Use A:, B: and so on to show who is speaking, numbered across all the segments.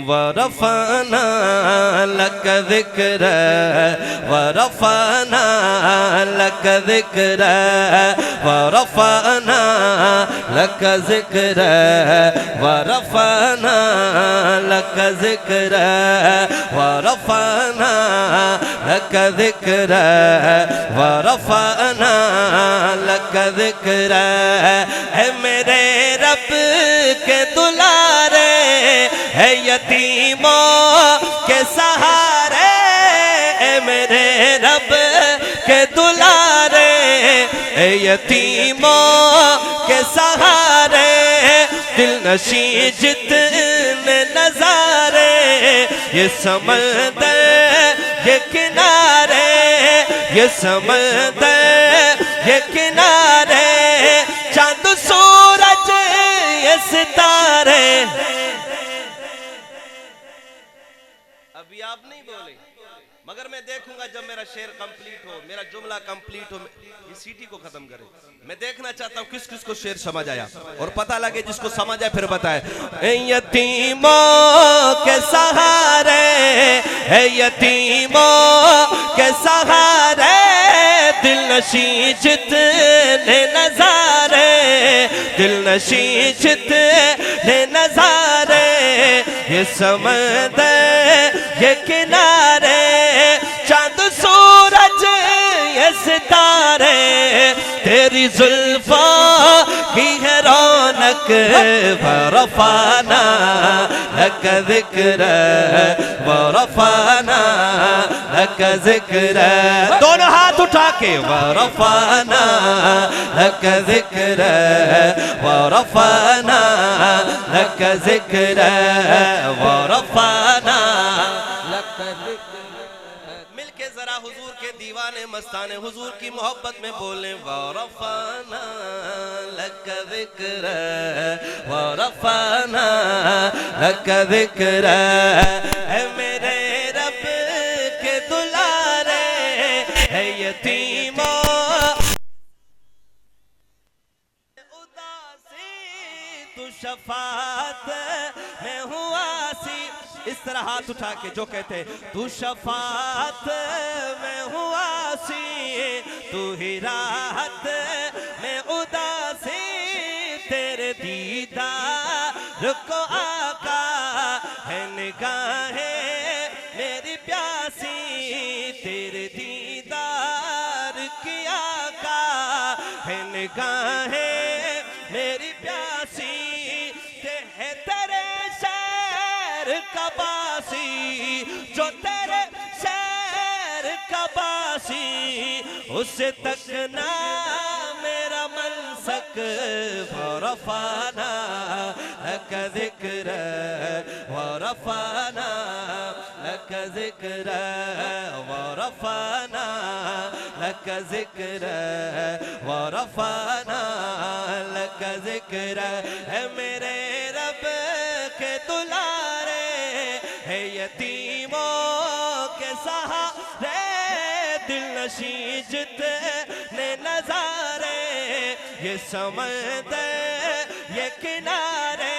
A: ورفعنا لك ذكرك ورفعنا لك ذكرك ورفعنا لك ذكرك ورفعنا لك ذكرك ورفعنا لك ذكرك ورفعنا لك ذكرك اے میرے رب کے دلارے اے یتیموں کے سہارے اے میرے رب کے دلارے اے یتیموں کے سہارے دل نشیں جتنے نظارے یہ سمندر یہ کنارے یہ سمندر یہ کنارے چاند سورج یہ ستارے ابھی آپ نہیں بولے مگر میں دیکھوں گا جب میرا شعر کمپلیٹ ہو میرا جملہ کمپلیٹ ہو یہ سیٹی کو ختم کرے میں دیکھنا چاہتا ہوں کس کس کو شعر سمجھ آیا اور پتہ لگے جس کو سمجھ آئے پھر بتائے اے یتیموں کے سہارے اے یتیموں کے سہارے دل نشیں جتنے نظارے دل نشیں جتنے نظارے یہ سمندر یہ کنارے چاند سورج یہ ستارے تیری زلفوں کی ہے رونق ورفعنا لک ذکرک ورفعنا لک ذکرک دونوں ہاتھ اٹھا کے ورفعنا لک ذکرک ورفعنا لک ذکرک ورفعنا لک ذکرک مل کے ذرا حضور کے دیوانے مستانے حضور کی محبت میں بولیں ورفعنا لک ذکرک ورفعنا لک ذکرک اے میرے رب کے دلارے اے یتیموں اداسی تو شفاعت میں ہوا سی اس طرح ہاتھ اٹھا کے جو کہتے ہیں تو شفاعت میں ہوا سی تو ہی راحت میں اداسی تیرے دیدار کو آقا ہے نگاہیں میری پیاسی تیرے دیدار کی آقا ہے نگاہیں میری پیاسی ہے تیرے شہر کا باسی جو تیرے شہر کا باسی اسے تکنا میرا منسک ورفعنا لک ذکرک ورفعنا لک ذکرک ورفعنا لک ذکرک ورفعنا لک ذکرک اے میرے رب کے دلارے اے یتیموں کے سہارے دل نشیں جتنے نظارے یہ سمندر یہ کنارے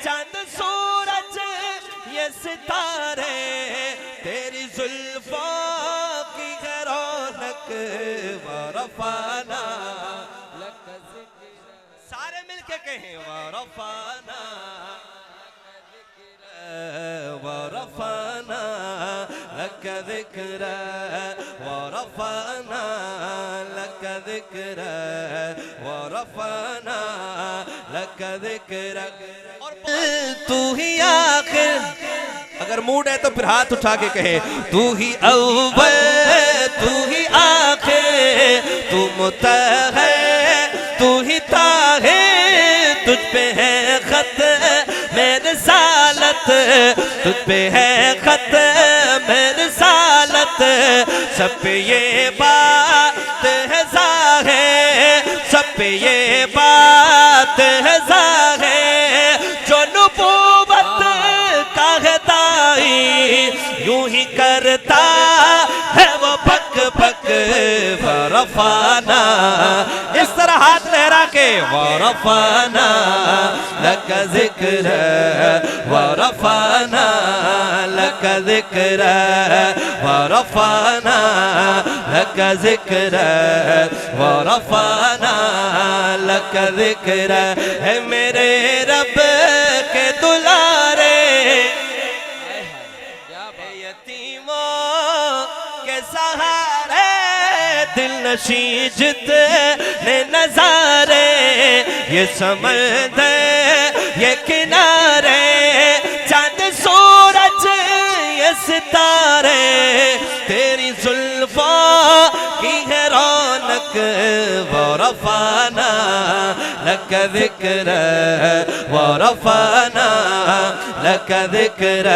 A: چاند سورج یہ ستارے تیری زلفوں کی ہے رونق ورفعنا لک ذکرک سارے مل کے کہیں ورفعنا ورفعنا لک ذکرک ورفعنا لک ذکرک ورفعنا لک ذکرک اور تو ہی آخر اگر موڈ ہے تو پھر ہاتھ اٹھا کے کہے تو ہی اول تو ہی آخر تو متع ہے تو ہی تا ہے تجھ پہ ہے خط میرے رسالت تجھ پہ ہے خط میرے رسالت سب پہ یہ بات ہے ظاہر سب پہ یہ بات ہے ظاہر جو نبوت کا ہے داعی یوں ہی کرتا ہے وہ پک پک ورفعنا اس طرح ہاتھ لہرا معاشرہ کے ورفعنا لک ذکر ورفعنا لک ذکر ورفعنا لک ذکر ورفعنا لک ذکر ہے میرے رب کے دلارے یتیموں کے سہارے دل نشیں جتنے نظارے یہ سمندر یہ کنارے چاند سورج یہ ستارے تیری زلفوں کی ہے رونق ورفعنا لک ذکر ورفعنا لک ذکر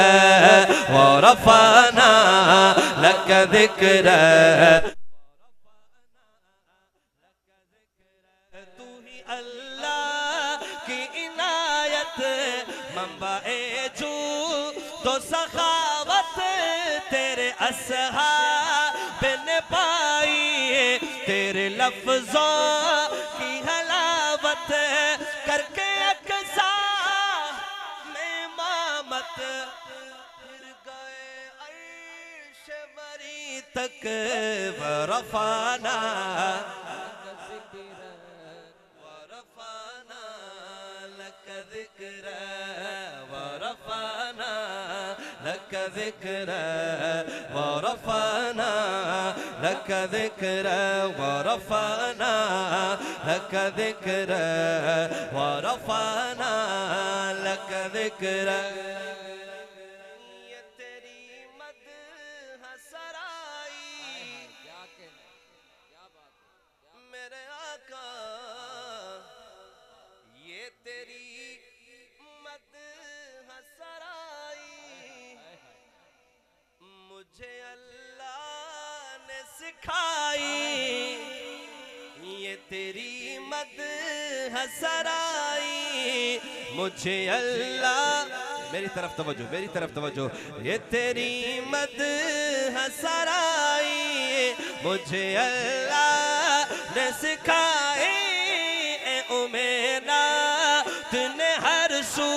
A: ورفعنا لک ذکر تو ہی اللہ کی عنایت منبع جو تو سخاوت تیرے اصحاب نے پائی تیرے لفظوں کی حلاوت کر کے اقصا میں امامت پھر گئے عرش بری تک ورفعنا ورفعنا لک ذکر ورفعنا لک ذکر ورفعنا لک ذکر ورفعنا لک ذکر ورفعنا لک ذکر یہ تیری مدح سرائی میرے آقا یہ تیری مدح سرائی مجھے اللہ نے سکھائی یہ تیری مدح سرائی مجھے اللہ میری طرف توجہ یہ تیری مدح سرائی مجھے اللہ نے سکھائی اے عمر نات نے ہر سو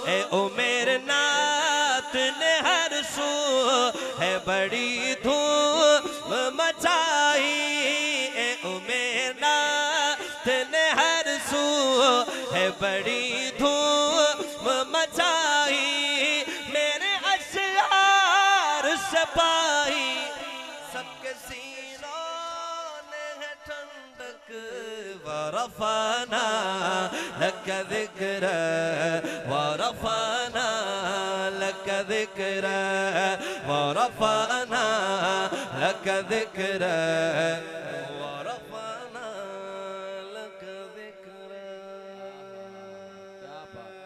A: اے عمر نات نے ہر سو ہے بڑی دھوم مچائی اے عمر نات نے ہر سو ہے بڑی دھوم مچائی میرے اشعار سے پائی سب کے سینوں نے ہے ٹھنڈک ورفعنا لک ذکر ورفعنا لک ذکر ورفعنا لک ذکر